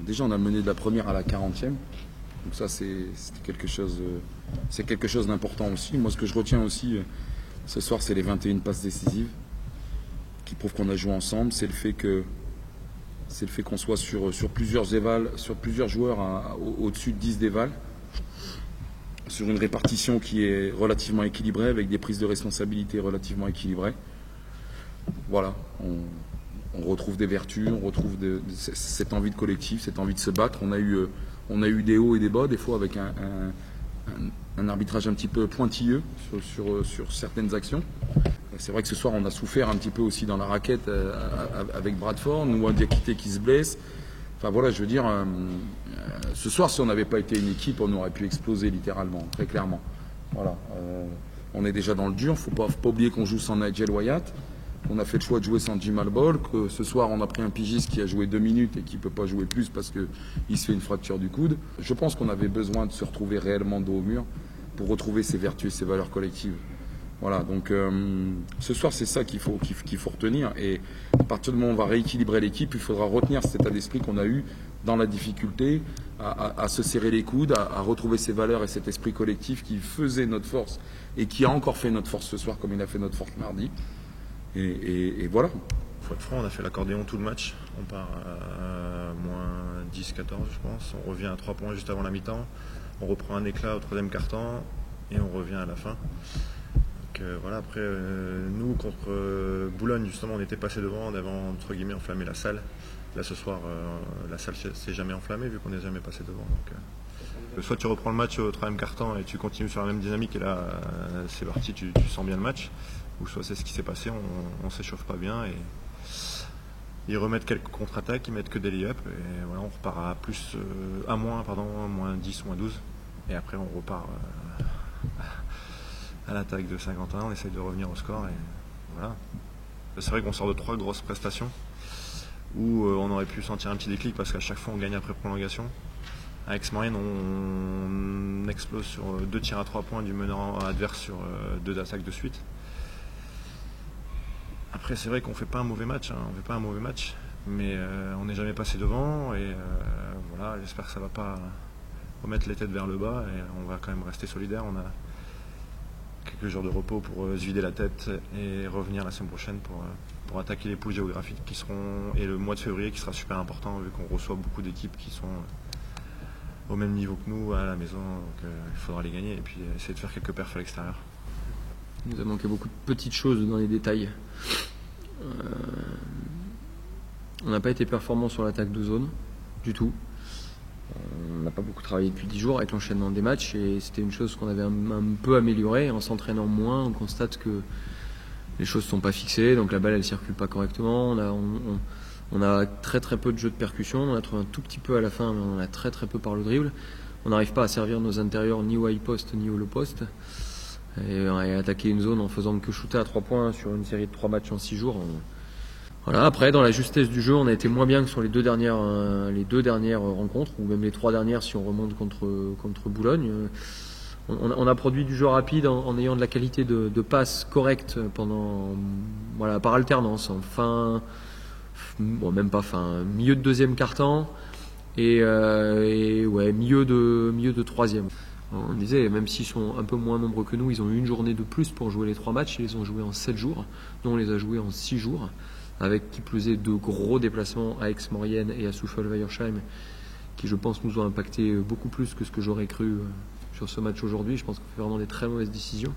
déjà on a mené de la première à la 40e. Donc ça c'est quelque chose d'important aussi. Moi ce que je retiens aussi ce soir c'est les 21 passes décisives qui prouvent qu'on a joué ensemble. C'est le fait qu'on soit sur plusieurs évals, sur plusieurs joueurs au-dessus de 10 d'éval, sur une répartition qui est relativement équilibrée, avec des prises de responsabilité relativement équilibrées. Voilà, on retrouve des vertus, on retrouve cette envie de collectif, cette envie de se battre. On a eu des hauts et des bas, des fois avec un arbitrage un petit peu pointilleux sur certaines actions. C'est vrai que ce soir, on a souffert un petit peu aussi dans la raquette avec Bradford, nous Diakité qui se blesse. Enfin voilà, je veux dire, ce soir, si on n'avait pas été une équipe, on aurait pu exploser littéralement, très clairement. Voilà, on est déjà dans le dur. Faut pas oublier qu'on joue sans Nigel Wyatt. On a fait le choix de jouer sans Jamal Ball, que ce soir on a pris un pigiste qui a joué 2 minutes et qui ne peut pas jouer plus parce qu'il se fait une fracture du coude. Je pense qu'on avait besoin de se retrouver réellement dos au mur pour retrouver ses vertus et ses valeurs collectives. Voilà, donc ce soir c'est ça qu'il faut retenir, et à partir du moment où on va rééquilibrer l'équipe, il faudra retenir cet état d'esprit qu'on a eu dans la difficulté, à se serrer les coudes, à retrouver ses valeurs et cet esprit collectif qui faisait notre force et qui a encore fait notre force ce soir comme il a fait notre force mardi. Et voilà. Faut être franc, on a fait l'accordéon tout le match. On part à moins 10-14 je pense. On revient à 3 points juste avant la mi-temps. On reprend un éclat au 3e quart-temps et on revient à la fin. Donc voilà, après nous contre Boulogne justement on était passé devant, on avait entre guillemets enflammé la salle. Là ce soir la salle s'est jamais enflammée vu qu'on n'est jamais passé devant. Donc, soit tu reprends le match au 3e quart-temps et tu continues sur la même dynamique et là c'est parti, tu sens bien le match. Ou soit c'est ce qui s'est passé, on s'échauffe pas bien et ils remettent quelques contre-attaques, ils mettent que des lay-ups et voilà, on repart à moins 10, moins 12 et après on repart à l'attaque de Saint-Quentin, on essaye de revenir au score et voilà. C'est vrai qu'on sort de 3 grosses prestations où on aurait pu sentir un petit déclic parce qu'à chaque fois on gagne après prolongation. À Aix-Maurienne, on explose sur 2 tirs à 3 points du meneur adverse sur 2 attaques de suite. Après, c'est vrai qu'on fait pas un mauvais match, mais on n'est jamais passé devant et voilà, j'espère que ça va pas remettre les têtes vers le bas et on va quand même rester solidaire. On a quelques jours de repos pour se vider la tête et revenir la semaine prochaine pour attaquer les poules géographiques qui seront, et le mois de février qui sera super important vu qu'on reçoit beaucoup d'équipes qui sont au même niveau que nous à la maison, donc il faudra les gagner et puis essayer de faire quelques perfs à l'extérieur. Il nous a manqué beaucoup de petites choses dans les détails. On n'a pas été performant sur l'attaque de zone, du tout. On n'a pas beaucoup travaillé depuis 10 jours avec l'enchaînement des matchs et c'était une chose qu'on avait un peu améliorée. En s'entraînant moins, on constate que les choses ne sont pas fixées, donc la balle elle circule pas correctement. On a très très peu de jeux de percussion, on a trouvé un tout petit peu à la fin, mais on en a très très peu par le dribble. On n'arrive pas à servir nos intérieurs ni au high post ni au low post. Et attaquer une zone en faisant que shooter à 3 points sur une série de 3 matchs en 6 jours. Voilà. Après, dans la justesse du jeu, on a été moins bien que sur les deux dernières rencontres, ou même les 3 dernières si on remonte contre Boulogne. On a produit du jeu rapide en ayant de la qualité de passe correcte par alternance, milieu de 2e quart-temps et milieu de 3e. On disait, même s'ils sont un peu moins nombreux que nous, ils ont eu une journée de plus pour jouer les 3 matchs. Ils les ont joués en 7 jours. Nous, on les a joués en 6 jours, avec qui plus est 2 gros déplacements à Aix-Maurienne et à Souffle-Weiersheim, qui, je pense, nous ont impacté beaucoup plus que ce que j'aurais cru sur ce match aujourd'hui. Je pense qu'on fait vraiment des très mauvaises décisions.